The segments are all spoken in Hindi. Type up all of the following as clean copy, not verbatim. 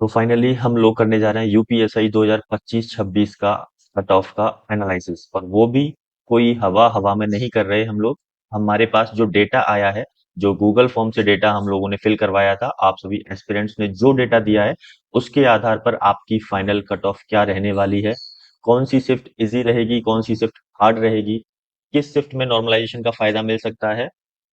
तो फाइनली हम लोग करने जा रहे हैं यूपीएसआई 2025-26 का कट ऑफ का एनालिसिस, और वो भी कोई हवा हवा में नहीं कर रहे हम लोग। हमारे पास जो डेटा आया है, जो गूगल फॉर्म से डेटा हम लोगों ने फिल करवाया था, आप सभी एस्पिरेंट्स ने जो डेटा दिया है, उसके आधार पर आपकी फाइनल कट ऑफ क्या रहने वाली है, कौन सी शिफ्ट इजी रहेगी, कौन सी शिफ्ट हार्ड रहेगी, किस शिफ्ट में नॉर्मलाइजेशन का फायदा मिल सकता है।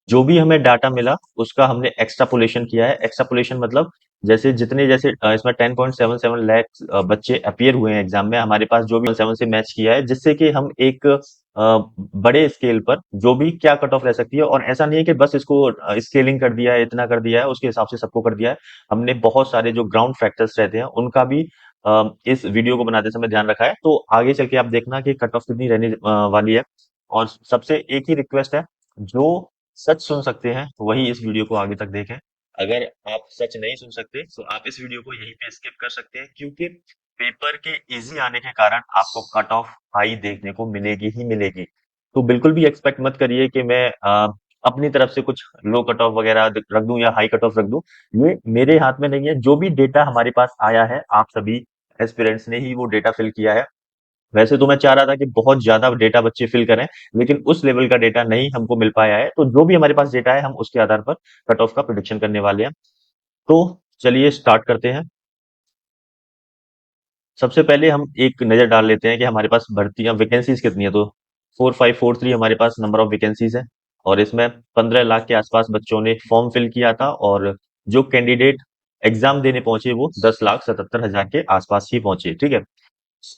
जो भी हमें डाटा मिला उसका हमने एक्स्ट्रापोलेशन किया है। एक्स्ट्रापोलेशन मतलब जैसे जितने जैसे इसमें 10.77 लाख बच्चे अपीयर हुए हैं एग्जाम में, हमारे पास जो भी 7 से मैच किया है, जिससे कि हम एक बड़े स्केल पर जो भी क्या कट ऑफ रह सकती है। और ऐसा नहीं है कि बस इसको स्केलिंग कर दिया है, इतना कर दिया है, उसके हिसाब से सबको कर दिया है। हमने बहुत सारे जो ग्राउंड फैक्टर्स रहते हैं उनका भी इस वीडियो को बनाते समय ध्यान रखा है। तो आगे चल के आप देखना कि कट ऑफ कितनी रहने वाली है। और सबसे एक ही रिक्वेस्ट है, जो सच सुन सकते हैं वही इस वीडियो को आगे तक देखें। अगर आप सच नहीं सुन सकते तो आप इस वीडियो को यहीं पे स्किप कर सकते हैं, क्योंकि पेपर के इजी आने के कारण आपको कट ऑफ हाई देखने को मिलेगी ही मिलेगी। तो बिल्कुल भी एक्सपेक्ट मत करिए कि मैं अपनी तरफ से कुछ लो कट ऑफ वगैरह रख दूं या हाई कट ऑफ रख दूं। ये मेरे हाथ में नहीं है। जो भी डेटा हमारे पास आया है, आप सभी एस्पिरेंट्स ने ही वो डेटा फिल किया है। वैसे तो मैं चाह रहा था कि बहुत ज्यादा डेटा बच्चे फिल करें, लेकिन उस लेवल का डेटा नहीं हमको मिल पाया है। तो जो भी हमारे पास डेटा है, हम उसके आधार पर कट ऑफ का प्रिडिक्शन करने वाले हैं। तो चलिए स्टार्ट करते हैं। सबसे पहले हम एक नजर डाल लेते हैं कि हमारे पास भर्तियां वैकेंसीज कितनी है। तो 4543 हमारे पास नंबर ऑफ वैकेंसीज है, और इसमें 15 लाख के आसपास बच्चों ने फॉर्म फिल किया था। और जो कैंडिडेट एग्जाम देने पहुंचे वो 10,77,000 के आसपास ही पहुंचे। ठीक है।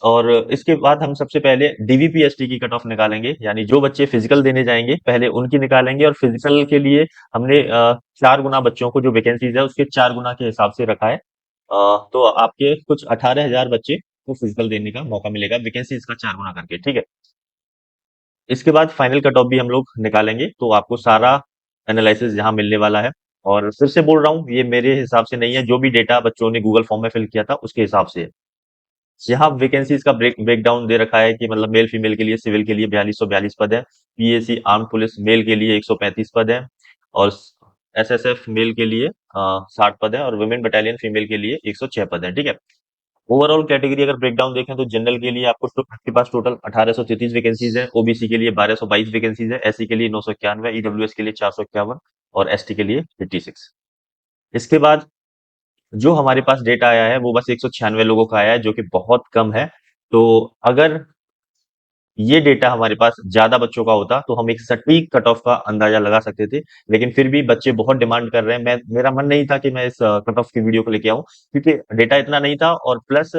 और इसके बाद हम सबसे पहले डीवीपीएसटी की कट ऑफ निकालेंगे, यानी जो बच्चे फिजिकल देने जाएंगे पहले उनकी निकालेंगे। और फिजिकल के लिए हमने 4 गुना बच्चों को, जो वैकेंसीज है उसके 4 गुना के हिसाब से रखा है। तो आपके कुछ 18,000 बच्चे को फिजिकल देने का मौका मिलेगा, वैकेंसीज का 4 गुना करके। ठीक है। इसके बाद फाइनल कट ऑफ भी हम लोग निकालेंगे, तो आपको सारा एनालिसिस यहाँ मिलने वाला है। और फिर से बोल रहा हूँ, ये मेरे हिसाब से नहीं है, जो भी डेटा बच्चों ने गूगल फॉर्म में फिल किया था उसके हिसाब से है। यहाँ वैकेंसीज का ब्रेकडाउन दे रखा है कि मतलब मेल फीमेल के लिए सिविल के लिए 4242 पद है, पीएसी आर्म पुलिस मेल के लिए 135 पद है, और एसएसएफ मेल के लिए 60 पद है, और वुमेन बटालियन फीमेल के लिए 106 पद है। ठीक है। ओवरऑल कैटेगरी अगर ब्रेकडाउन देखें तो जनरल के लिए आपके पास टोटल 1833 वैकेंसीज है, ओबीसी के लिए 1222 वैकेंसीज है, एससी के लिए 991, ईडब्ल्यूएस के लिए 451, और एसटी के लिए 56। इसके बाद जो हमारे पास डेटा आया है वो बस 196 लोगों का आया है, जो कि बहुत कम है। तो अगर ये डेटा हमारे पास ज्यादा बच्चों का होता तो हम एक सटीक कट ऑफ का अंदाजा लगा सकते थे। लेकिन फिर भी बच्चे बहुत डिमांड कर रहे हैं। मैं मेरा मन नहीं था कि मैं इस कट ऑफ की वीडियो को लेके आऊं, क्योंकि डेटा इतना नहीं था। और प्लस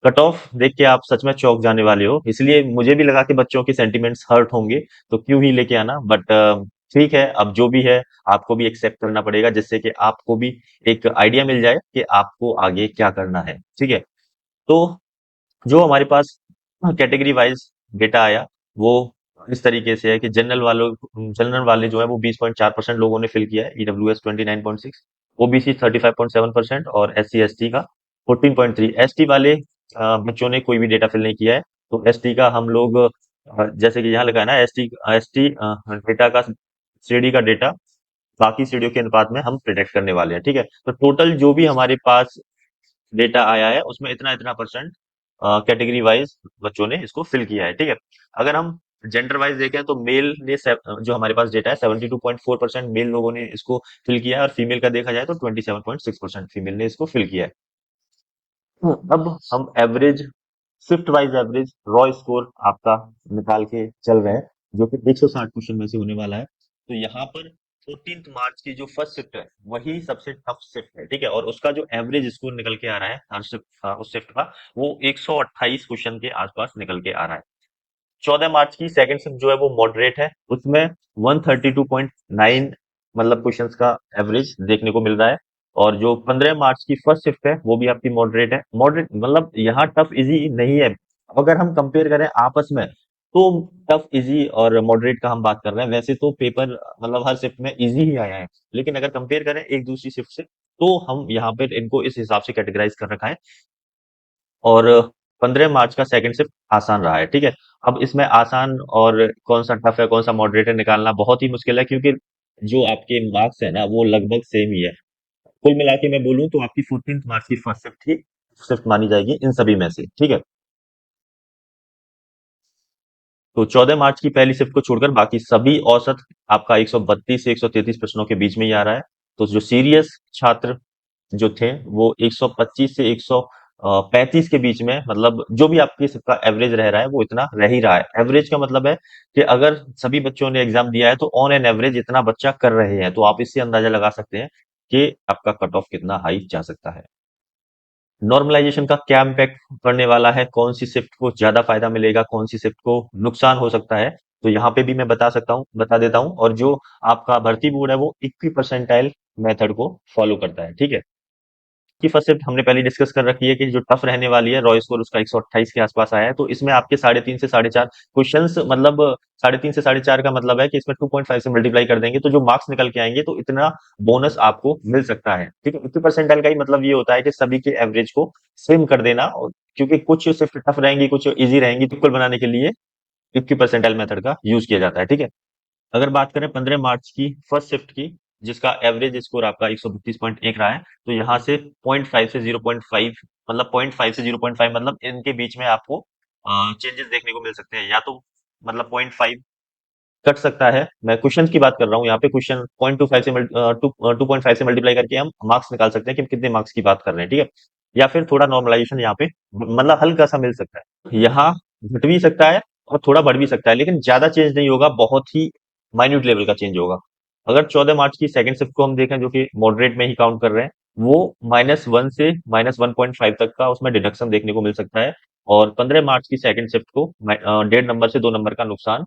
कट ऑफ देख के आप सच में चौंक जाने वाले हो, इसलिए मुझे भी लगा कि बच्चों के सेंटिमेंट्स हर्ट होंगे, तो क्यों ही लेके आना। बट ठीक है, अब जो भी है आपको भी एक्सेप्ट करना पड़ेगा, जिससे कि आपको भी एक आइडिया मिल जाए कि आपको आगे क्या करना है। ठीक है। तो जो हमारे पास कैटेगरी वाइज डेटा आया वो इस तरीके से है कि जनरल वाले जो है वो 20.4% लोगों ने फिल किया है, ईडब्ल्यूएस 29.6, ओबीसी 35.7%, और एससी एसटी का 14.3। एसटी वाले बच्चों ने कोई भी डेटा फिल नहीं किया है। तो एसटी का हम लोग जैसे कि यहाँ लगा है ना, एसटी एसटी डेटा का, सीडी का डेटा बाकी सीढ़ियों के अनुपात में हम प्रिडिक्ट करने वाले हैं। ठीक है। तो टोटल जो भी हमारे पास डेटा आया है उसमें इतना इतना परसेंट कैटेगरी वाइज बच्चों ने इसको फिल किया है। ठीक है। अगर हम जेंडर वाइज देखें तो मेल ने जो हमारे पास डेटा है 72.4% मेल लोगों ने इसको फिल किया है, और फीमेल का देखा जाए तो 27.6% फीमेल ने इसको फिल किया है। अब हम average, shift wise average raw score आपका निकाल के चल रहे हैं, जो कि 160 क्वेश्चन में से होने वाला है। तो यहाँ पर 14 मार्च की जो फर्स्ट शिफ्ट है वही सबसे टफ शिफ्ट है। ठीक है। और उसका जो एवरेज स्कोर निकल के आ रहा है हर शिफ्ट उस शिफ्ट का, वो 128 क्वेश्चन के आसपास निकल के आ रहा है। 14 मार्च की सेकंड शिफ्ट जो है वो मॉडरेट है, उसमें 132.9 मतलब क्वेश्चंस का एवरेज देखने को मिल रहा है। और जो 15 मार्च की फर्स्ट शिफ्ट है वो भी आपकी मॉडरेट है। मॉडरेट मतलब यहाँ टफ इजी नहीं है। अगर हम कंपेयर करें आपस में, तो टफ इजी और मॉडरेट का हम बात कर रहे हैं। वैसे तो पेपर मतलब हर शिफ्ट में इजी ही आया है, लेकिन अगर कंपेयर करें एक दूसरी शिफ्ट से, तो हम यहाँ पर इनको इस हिसाब से कैटेगराइज कर रखा है। और 15 मार्च का सेकंड शिफ्ट आसान रहा है। ठीक है। अब इसमें आसान और कौन सा टफ है, कौन सा मॉडरेट है, निकालना बहुत ही मुश्किल है, क्योंकि जो आपके मार्क्स है ना वो लगभग सेम ही है। कुल मिला के मैं बोलूँ तो आपकी 14th मार्च की फर्स्ट शिफ्ट ही शिफ्ट मानी जाएगी इन सभी में से, ठीक है। तो 14 मार्च की पहली शिफ्ट को छोड़कर बाकी सभी औसत आपका 132 से 133 प्रश्नों के बीच में ही आ रहा है। तो जो सीरियस छात्र जो थे वो 125 से 135 के बीच में, मतलब जो भी आपकी सबका एवरेज रह रहा है वो इतना रह ही रहा है। एवरेज का मतलब है कि अगर सभी बच्चों ने एग्जाम दिया है तो ऑन एन एवरेज इतना बच्चा कर रहे हैं, तो आप इससे अंदाजा लगा सकते हैं कि आपका कट ऑफ कितना हाई जा सकता है। नॉर्मलाइजेशन का क्या इम्पैक्ट पड़ने वाला है, कौन सी शिफ्ट को ज्यादा फायदा मिलेगा, कौन सी शिफ्ट को नुकसान हो सकता है, तो यहाँ पे भी मैं बता देता हूँ। और जो आपका भर्ती बोर्ड है वो 21 परसेंटाइल मेथड को फॉलो करता है, ठीक है। की फर्स्ट शिफ्ट हमने पहले डिस्कस कर रखी है कि जो टफ रहने वाली है, रॉय स्कोर उसका 128 के आसपास आया है, तो इसमें आपके 3.5 से 4.5 क्वेश्चंस, मतलब 3.5 से 4.5 का मतलब है कि इसमें 2.5 से मल्टीप्लाई कर देंगे तो जो मार्क्स निकल के आएंगे तो इतना बोनस आपको मिल सकता है, ठीक है। 50% का ही मतलब ये होता है कि सभी के एवरेज को स्विम कर देना, क्योंकि कुछ शिफ्ट टफ रहेंगी, कुछ इजी रहेंगी, तो इक्वल बनाने के लिए 50% मेथड का यूज किया जाता है, ठीक है। अगर बात करें 15 मार्च की फर्स्ट शिफ्ट की, जिसका एवरेज स्कोर आपका 132.1 रहा है, तो यहाँ से 0.5 से 0.5, मतलब 0.5 से 0.5, मतलब इनके बीच में आपको चेंजेस देखने को मिल सकते हैं, या तो मतलब 0.5 कट सकता है। मैं क्वेश्चन की बात कर रहा हूँ यहाँ पे, क्वेश्चन 0.25 से 2.5 से मल्टीप्लाई करके हम मार्क्स निकाल सकते हैं कि हम कितने मार्क्स की बात कर रहे हैं, ठीक है। या फिर थोड़ा नॉर्मलाइजेशन यहाँ पे मतलब हल्का सा मिल सकता है, यहाँ घट भी सकता है और थोड़ा बढ़ भी सकता है, लेकिन ज्यादा चेंज नहीं होगा, बहुत ही माइन्यूट लेवल का चेंज होगा। अगर 14 मार्च की सेकंड शिफ्ट को हम देखें, जो कि मॉडरेट में ही काउंट कर रहे हैं, वो -1 से -1.5 तक का उसमें डिडक्शन देखने को मिल सकता है। और 15 मार्च की सेकंड शिफ्ट को 1.5 नंबर से 2 नंबर का नुकसान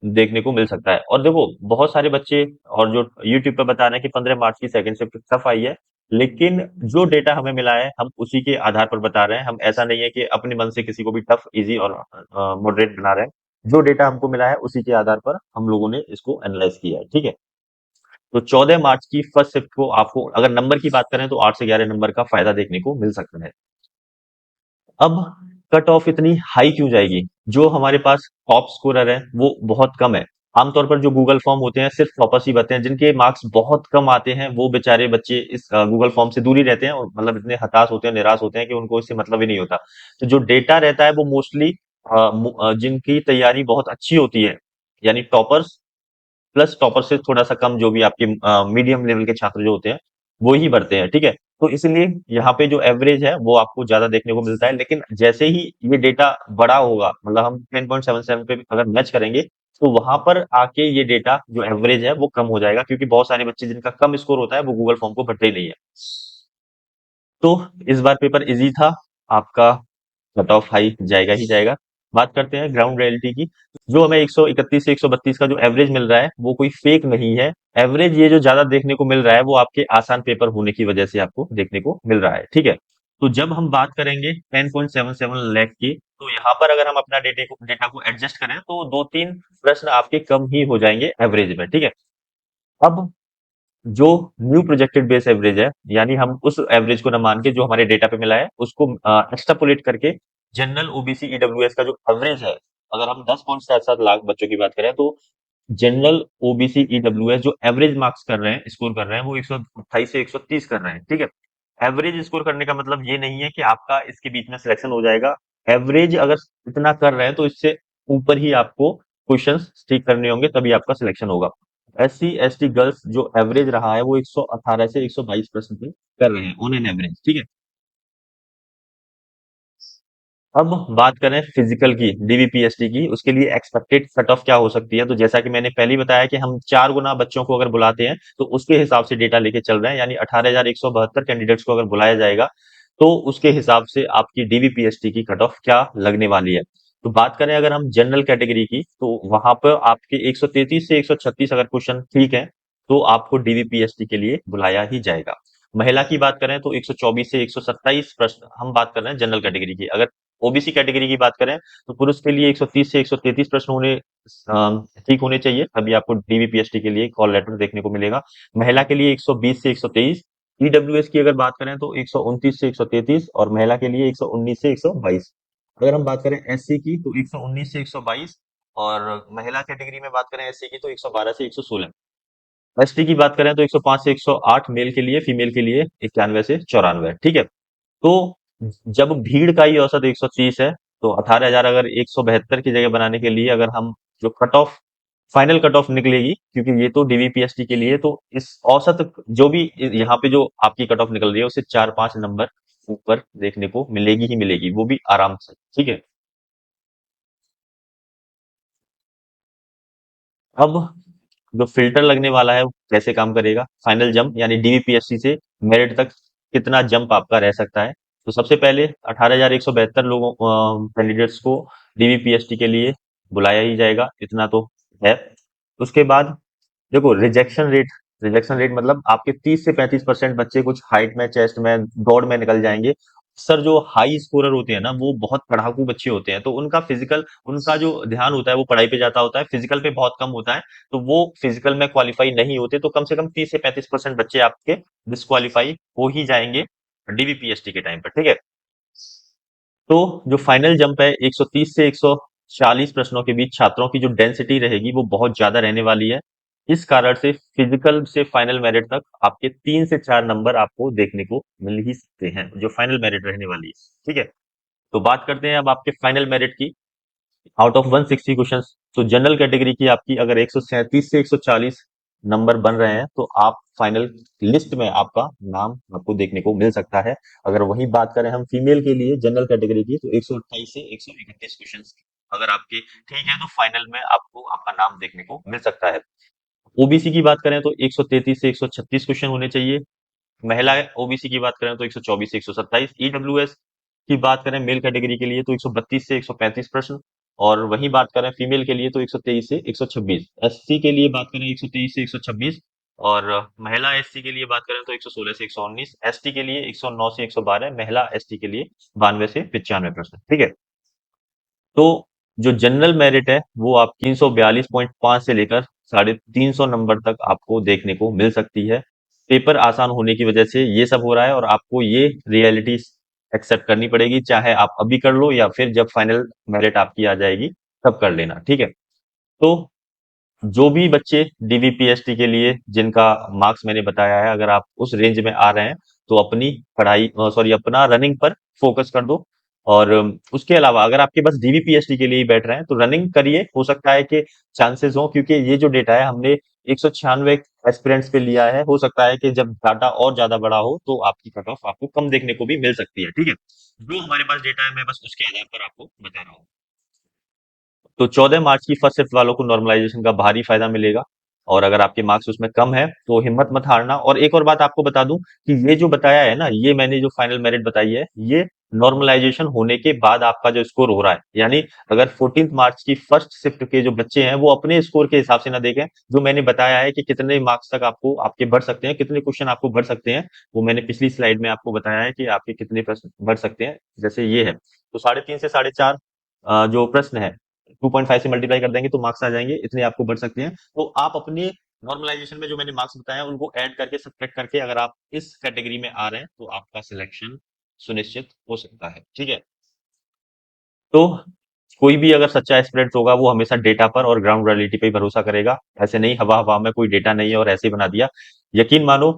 देखने को मिल सकता है। और देखो, बहुत सारे बच्चे और जो यूट्यूब पे बता रहे हैं कि 15 मार्च की सेकंड शिफ्ट टफ आई है, लेकिन जो डेटा हमें मिला है हम उसी के आधार पर बता रहे हैं। हम ऐसा नहीं है कि अपने मन से किसी को भी टफ, इजी और मॉडरेट बना रहे हैं। जो डेटा हमको मिला है उसी के आधार पर हम लोगों ने इसको एनालाइज किया है, ठीक है। तो 14 मार्च की फर्स्ट शिफ्ट को आपको अगर नंबर की बात करें तो 8 से 11 नंबर का फायदा देखने को मिल सकता है। अब कट ऑफ इतनी हाई क्यों जाएगी? जो हमारे पास टॉप स्कोरर है वो बहुत कम है। आमतौर पर जो गूगल फॉर्म होते हैं सिर्फ टॉपर्स ही बनते हैं, जिनके मार्क्स बहुत कम आते हैं वो बेचारे बच्चे इस गूगल फॉर्म से दूर ही रहते हैं, और मतलब इतने हताश होते हैं, निराश होते हैं कि उनको इससे मतलब ही नहीं होता। तो जो डेटा रहता है वो मोस्टली जिनकी तैयारी बहुत अच्छी होती है, यानी टॉपर्स प्लस टॉपर से थोड़ा सा कम, जो भी आपके मीडियम लेवल के छात्र जो होते हैं वो ही बढ़ते हैं, ठीक है। तो इसलिए यहाँ पे जो एवरेज है वो आपको ज्यादा देखने को मिलता है, लेकिन जैसे ही ये डेटा बड़ा होगा, मतलब हम 10.77 पे अगर मैच करेंगे, तो वहां पर आके ये डेटा जो एवरेज है वो कम हो जाएगा, क्योंकि बहुत सारे बच्चे जिनका कम स्कोर होता है वो गूगल फॉर्म को भरते ही नहीं है। तो इस बार पेपर इजी था आपका, कट ऑफ हाई जाएगा ही जाएगा। बात करते हैं ग्राउंड रियलिटी की। जो हमें 131 से 132 का जो एवरेज मिल रहा है वो कोई फेक नहीं है। एवरेज ये जो ज्यादा देखने को मिल रहा है वो आपके आसान पेपर होने की वजह से आपको देखने को मिल रहा है, ठीक है। तो जब हम बात करेंगे 10.77 लाख की, तो यहाँ पर अगर हम अपना डेटा को एडजस्ट करें तो 2-3 प्रश्न आपके कम ही हो जाएंगे एवरेज में, ठीक है। अब जो न्यू प्रोजेक्टेड बेस एवरेज है, यानी हम उस एवरेज को न मान के जो हमारे डेटा पे मिला है उसको एक्स्ट्रापोलेट करके जनरल ओबीसी ईडब्ल्यूएस का जो एवरेज है, अगर हम 10.77 लाख बच्चों की बात करें तो जनरल ओबीसी ईडब्ल्यूएस जो एवरेज मार्क्स कर रहे हैं, स्कोर कर रहे हैं, वो 128 से 130 कर रहे हैं, ठीक है। एवरेज स्कोर करने का मतलब ये नहीं है कि आपका इसके बीच में सिलेक्शन हो जाएगा। एवरेज अगर इतना कर रहे हैं तो इससे ऊपर ही आपको क्वेश्चंस ठीक करने होंगे, तभी आपका सिलेक्शन होगा। एससी एसटी गर्ल्स जो एवरेज रहा है वो 118 से 122 परसेंट कर रहे हैं ऑन एन एवरेज, ठीक है। अब बात करें फिजिकल की, डीवीपीएसटी की, उसके लिए एक्सपेक्टेड कट ऑफ क्या हो सकती है, तो जैसा कि मैंने पहले ही बताया कि हम 4 गुना बच्चों को अगर बुलाते हैं तो उसके हिसाब से डेटा लेके चल रहे हैं, यानी 18,172 कैंडिडेट्स को अगर बुलाया जाएगा तो उसके हिसाब से आपकी डीवीपीएसटी की कट ऑफ क्या लगने वाली है। तो बात करें अगर हम जनरल कैटेगरी की, तो वहां पर आपके 133 से 136 अगर क्वेश्चन ठीक है तो आपको डीवीपीएसटी के लिए बुलाया ही जाएगा। महिला की बात करें तो 124 से 127 प्रश्न, हम बात कर रहे हैं जनरल कैटेगरी की। अगर ओबीसी कैटेगरी की बात करें तो पुरुष के लिए 130 से 133 प्रश्न होने ठीक होने चाहिए, तभी आपको डीवीपीएसटी के लिए कॉल लेटर देखने को मिलेगा। महिला के लिए 120 से 123, ईडब्ल्यूएस की अगर बात करें तो 129 से 133, और महिला के लिए 119 से 122। अगर हम बात करें एससी की तो 119 से 122, और महिला कैटेगरी में बात करें एससी की तो 112 से 116। एसटी की बात करें तो 105 से 108 मेल के लिए, फीमेल के लिए 91 से 94, ठीक है। तो जब भीड़ का ही औसत 130 है, तो 18,000 अगर 172 की जगह बनाने के लिए अगर हम जो cut off final cut off निकलेगी, क्योंकि ये तो डीवीपीएसटी के लिए, तो इस औसत जो भी यहाँ पे जो आपकी कट ऑफ निकल रही है उससे 4-5 नंबर ऊपर देखने को मिलेगी ही मिलेगी, वो भी आराम से, ठीक है। अब जो फिल्टर लगने वाला है वो कैसे काम करेगा, फाइनल जंप यानी डीवीपीएससी से मेरिट तक कितना जंप आपका रह सकता है। तो सबसे पहले 18,172 लोगों कैंडिडेट्स को डीवीपीएसटी के लिए बुलाया ही जाएगा, इतना तो है। उसके बाद देखो रिजेक्शन रेट मतलब आपके 30 से 35% बच्चे कुछ हाइट में, चेस्ट में, दौड़ में निकल जाएंगे। सर जो हाई स्कोरर होते हैं ना, वो बहुत पढ़ाकू बच्चे होते हैं, तो उनका जो ध्यान होता है वो पढ़ाई पे जाता होता है, फिजिकल पे बहुत कम होता है। तो वो फिजिकल में क्वालिफाई नहीं होते, तो कम से कम 30 से 35% बच्चे आपके डिस्क्वालीफाई हो ही जाएंगे डीवीपीएसटी के टाइम पर, ठीक है। तो जो फाइनल जंप है 130 से 140 प्रश्नों के बीच छात्रों की जो डेंसिटी रहेगी वो बहुत ज्यादा रहने वाली है। इस कारण से फिजिकल से फाइनल मेरिट तक आपके 3 से 4 नंबर आपको देखने को मिल ही सकते हैं, जो फाइनल मेरिट रहने वाली है, ठीक है। तो बात करते हैं अब आपके फाइनल मेरिट की। आउट ऑफ 160 क्वेश्चंस, तो जनरल कैटेगरी की आपकी अगर 137 से 140 नंबर बन रहे हैं, तो आप फाइनल लिस्ट में आपका नाम आपको देखने को मिल सकता है। अगर वही बात करें हम फीमेल के लिए जनरल कैटेगरी की, तो 128 से 131 क्वेश्चंस अगर आपके ठीक है, तो फाइनल में आपको आपका नाम देखने को मिल सकता है। ओबीसी की बात करें तो 133 से 136 क्वेश्चन होने चाहिए। महिला ओबीसी की बात करें तो 124 से 127। ईडब्ल्यूएस की बात करें मेल कैटेगरी के लिए तो 132 से 135 प्रश्न, और वही बात करें फीमेल के लिए तो 123 से 126। एससी के लिए बात करें 123 से 126, और महिला एससी के लिए बात करें तो 116 से 119। एसटी के लिए 109 से 112, महिला एसटी के लिए 92 से 95 प्रश्न, ठीक है। तो जो जनरल मेरिट है वो आप 342.5 से लेकर 350 नंबर तक आपको देखने को मिल सकती है। पेपर आसान होने की वजह से ये सब हो रहा है, और आपको ये रियलिटी एक्सेप्ट करनी पड़ेगी, चाहे आप अभी कर लो या फिर जब फाइनल मेरिट आपकी आ जाएगी तब कर लेना, ठीक है। तो जो भी बच्चे डीवीपीएसटी के लिए जिनका मार्क्स मैंने बताया है, अगर आप उस रेंज में आ रहे हैं, तो अपनी पढ़ाई सॉरी अपना रनिंग पर फोकस कर दो। और उसके अलावा अगर आपके बस डीवीपीएसटी के लिए ही बैठ रहे हैं, तो रनिंग करिए, हो सकता है कि चांसेस हो, क्योंकि ये जो डेटा है हमने 196 एस्पिरेंट्स पे लिया है, हो सकता है कि जब डाटा और ज्यादा बड़ा हो तो आपकी कट ऑफ आपको कम देखने को भी मिल सकती है, ठीक है। जो हमारे पास डेटा है मैं बस उसके आधार पर आपको बता रहा हूँ। तो 14 मार्च की फर्स्ट शिफ्ट वालों को नॉर्मलाइजेशन का भारी फायदा मिलेगा, और अगर आपके मार्क्स उसमें कम है तो हिम्मत मत हारना। और एक और बात आपको बता दूं कि ये जो बताया है ना, ये मैंने जो फाइनल मेरिट बताई है, ये नॉर्मलाइजेशन होने के बाद आपका जो स्कोर हो रहा है, यानी अगर 14 मार्च की फर्स्ट शिफ्ट के जो बच्चे हैं वो अपने स्कोर के हिसाब से ना देखें। जो मैंने बताया है कि कितने मार्क्स तक आपको आपके बढ़ सकते हैं, कितने क्वेश्चन आपको बढ़ सकते हैं, वो मैंने पिछली स्लाइड में आपको बताया है कि आपके कितने प्रश्न बढ़ सकते हैं, जैसे ये है। तो 3.5 से 4.5 जो प्रश्न है 2.5 से मल्टीप्लाई कर देंगे तो मार्क्स आ जाएंगे, इतने आपको बढ़ सकते हैं। तो आप अपने नॉर्मलाइजेशन में जो मैंने मार्क्स बताया उनको ऐड करके सब्ट्रैक्ट करके अगर आप इस कैटेगरी में आ रहे हैं, तो आपका सिलेक्शन सुनिश्चित हो सकता है, ठीक है। तो कोई भी अगर सच्चा एस्पिरेंट होगा वो हमेशा डेटा पर और ग्राउंड रियलिटी पे ही भरोसा करेगा, ऐसे नहीं हवा हवा में कोई डेटा नहीं है और ऐसे ही बना दिया। यकीन मानो,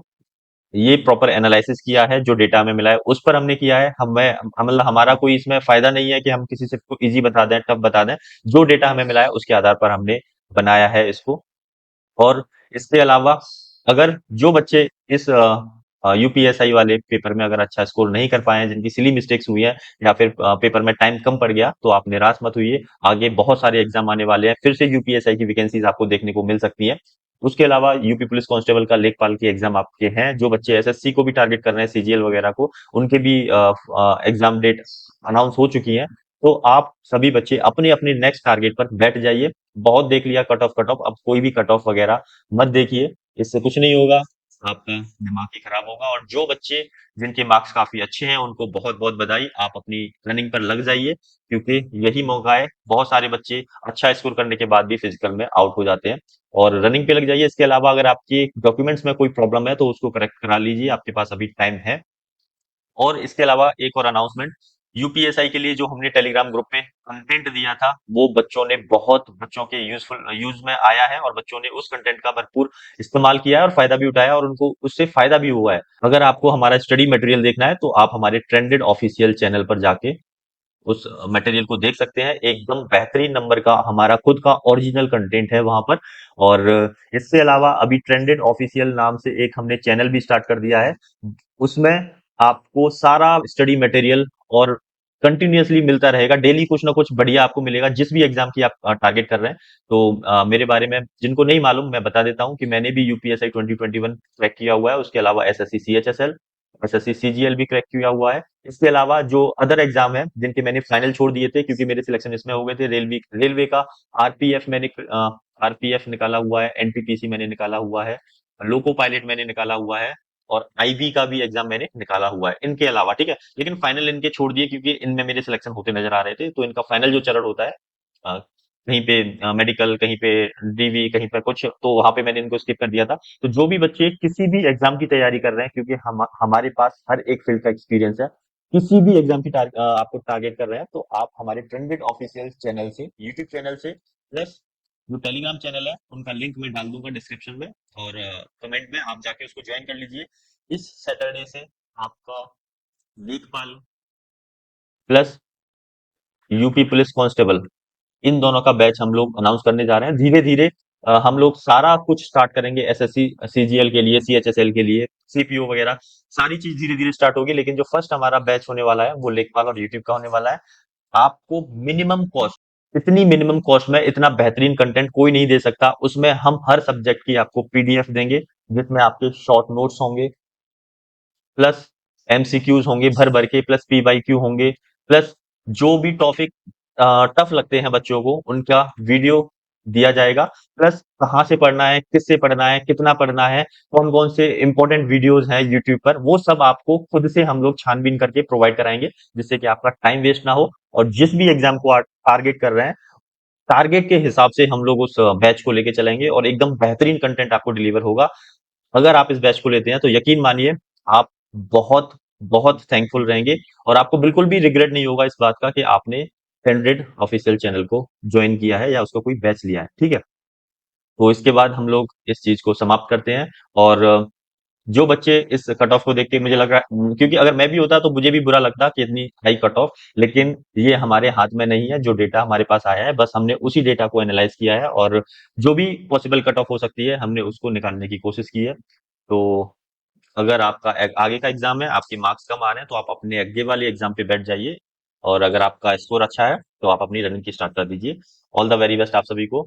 ये प्रॉपर एनालिसिस किया है, जो डेटा हमें मिला है उस पर हमने किया है। मतलब हमारा कोई इसमें फायदा नहीं है कि हम किसी से को इजी बता दें, टफ बता दें। जो डेटा हमें मिला है उसके आधार पर हमने बनाया है इसको। और इसके अलावा अगर जो बच्चे इस यूपीएसआई वाले पेपर में अगर अच्छा स्कोर नहीं कर पाए हैं, जिनकी सिली मिस्टेक्स हुई है, या फिर पेपर में टाइम कम पड़ गया, तो आप निराश मत होइए। आगे बहुत सारे एग्जाम आने वाले हैं, फिर से यूपीएसआई की वैकेंसीज आपको देखने को मिल सकती हैं। उसके अलावा यूपी पुलिस कांस्टेबल का लेखपाल की एग्जाम आपके हैं, जो बच्चे एसएससी को भी टारगेट कर रहे हैं, सीजीएल वगैरह को, उनके भी एग्जाम डेट अनाउंस हो चुकी है। तो आप सभी बच्चे अपने अपने नेक्स्ट टारगेट पर बैठ जाइए। बहुत देख लिया कट ऑफ, अब कोई भी कट ऑफ वगैरह मत देखिए, इससे कुछ नहीं होगा, आपका दिमाग ही खराब होगा। और जो बच्चे जिनके मार्क्स काफी अच्छे हैं उनको बहुत बहुत बधाई, आप अपनी रनिंग पर लग जाइए, क्योंकि यही मौका है। बहुत सारे बच्चे अच्छा स्कोर करने के बाद भी फिजिकल में आउट हो जाते हैं, और रनिंग पे लग जाइए। इसके अलावा अगर आपके डॉक्यूमेंट्स में कोई प्रॉब्लम है तो उसको करेक्ट करा लीजिए, आपके पास अभी टाइम है। और इसके अलावा एक और अनाउंसमेंट, यूपीएसआई के लिए जो हमने टेलीग्राम ग्रुप पे कंटेंट दिया था, वो बच्चों ने बहुत बच्चों के यूजफुल यूज में आया है, और बच्चों ने उस कंटेंट का भरपूर इस्तेमाल किया है और फायदा भी उठाया, और उनको उससे फायदा भी हुआ है। अगर आपको हमारा स्टडी मटेरियल देखना है तो आप हमारे ट्रेंडेड ऑफिशियल चैनल पर जाके उस मटेरियल को देख सकते हैं। एकदम बेहतरीन नंबर का हमारा खुद का ओरिजिनल कंटेंट है वहां पर। और इससे अलावा अभी ट्रेंडेड ऑफिशियल नाम से एक हमने चैनल भी स्टार्ट कर दिया है। उसमें आपको सारा स्टडी मटेरियल और कंटिन्यूअसली मिलता रहेगा। डेली कुछ ना कुछ बढ़िया आपको मिलेगा, जिस भी एग्जाम की आप टारगेट कर रहे हैं। तो मेरे बारे में जिनको नहीं मालूम, मैं बता देता हूँ कि मैंने भी यूपीएसआई 2021 क्रैक किया हुआ है। उसके अलावा एसएससी सीएचएसएल, एसएससी सीजीएल भी क्रैक किया हुआ है। इसके अलावा जो अदर एग्जाम है जिनके मैंने फाइनल छोड़ दिए थे क्योंकि मेरे सिलेक्शन इसमें हो गए थे, रेलवे का आरपीएफ मैंने आरपीएफ निकाला हुआ है, एनटीपीसी मैंने निकाला हुआ है, लोको पायलट मैंने निकाला हुआ है, और आईबी का भी एग्जाम मैंने निकाला हुआ है इनके अलावा। ठीक है, लेकिन फाइनल इनके छोड़ दिए क्योंकि इनमें मेरे सिलेक्शन होते नजर आ रहे थे। तो इनका फाइनल जो चरण होता है, कहीं पे मेडिकल, कहीं पे डीवी, कहीं पे कुछ, तो वहां पे मैंने इनको स्किप कर दिया था। तो जो भी बच्चे किसी भी एग्जाम की तैयारी कर रहे हैं, क्योंकि हमारे पास हर एक फील्ड का एक्सपीरियंस है, किसी भी एग्जाम की आपको टारगेट कर रहे हैं, तो आप हमारे ट्रेंडेड ऑफिशियल चैनल से, यूट्यूब चैनल से, प्लस जो टेलीग्राम चैनल है उनका लिंक मैं डाल दूंगा डिस्क्रिप्शन में, और कमेंट में आप जाके उसको ज्वाइन कर लीजिए। इस सैटरडे से आपका लेखपाल प्लस यूपी पुलिस कांस्टेबल, इन दोनों का बैच हम लोग अनाउंस करने जा रहे हैं। धीरे धीरे हम लोग सारा कुछ स्टार्ट करेंगे, एसएससी सीजीएल के लिए, सीएचएसएल के लिए, सीपीओ वगैरह सारी चीज धीरे धीरे स्टार्ट होगी। लेकिन जो फर्स्ट हमारा बैच होने वाला है वो लेखपाल और यूट्यूब का होने वाला है। आपको मिनिमम कॉस्ट, इतनी मिनिमम कॉस्ट में इतना बेहतरीन कंटेंट कोई नहीं दे सकता। उसमें हम हर सब्जेक्ट की आपको पीडीएफ देंगे, जिसमें आपके शॉर्ट नोट्स होंगे, प्लस एमसीक्यूज होंगे भर भर के, प्लस पीवाईक्यू होंगे, प्लस जो भी टॉपिक टफ लगते हैं बच्चों को उनका वीडियो दिया जाएगा, प्लस कहाँ से पढ़ना है, किससे पढ़ना है, कितना पढ़ना है, कौन कौन से इंपॉर्टेंट वीडियोस हैं यूट्यूब पर, वो सब आपको खुद से हम लोग छानबीन करके प्रोवाइड कराएंगे, जिससे कि आपका टाइम वेस्ट ना हो। और जिस भी एग्जाम को आप टारगेट कर रहे हैं, टारगेट के हिसाब से हम लोग उस बैच को लेके चलेंगे, और एकदम बेहतरीन कंटेंट आपको डिलीवर होगा। अगर आप इस बैच को लेते हैं तो यकीन मानिए, आप बहुत बहुत थैंकफुल रहेंगे, और आपको बिल्कुल भी रिग्रेट नहीं होगा इस बात का कि आपने ट्रेंडेड ऑफिशियल चैनल को ज्वाइन किया है या उसका कोई बैच लिया है। ठीक है, तो इसके बाद हम लोग इस चीज को समाप्त करते हैं। और जो बच्चे इस कट ऑफ को देख के, मुझे लग रहा है, क्योंकि अगर मैं भी होता तो मुझे भी बुरा लगता कि इतनी हाई कट ऑफ, लेकिन ये हमारे हाथ में नहीं है। जो डेटा हमारे पास आया है, बस हमने उसी डेटा को एनालाइज किया है, और जो भी पॉसिबल कट ऑफ हो सकती है हमने उसको निकालने की कोशिश की है। तो अगर आपका आगे का एग्जाम है, आपके मार्क्स कम आ रहे हैं, तो आप अपने आगे वाले एग्जाम पे बैठ जाइए, और अगर आपका स्कोर अच्छा है तो आप अपनी रनिंग की स्टार्ट कर दीजिए। ऑल द वेरी बेस्ट आप सभी को।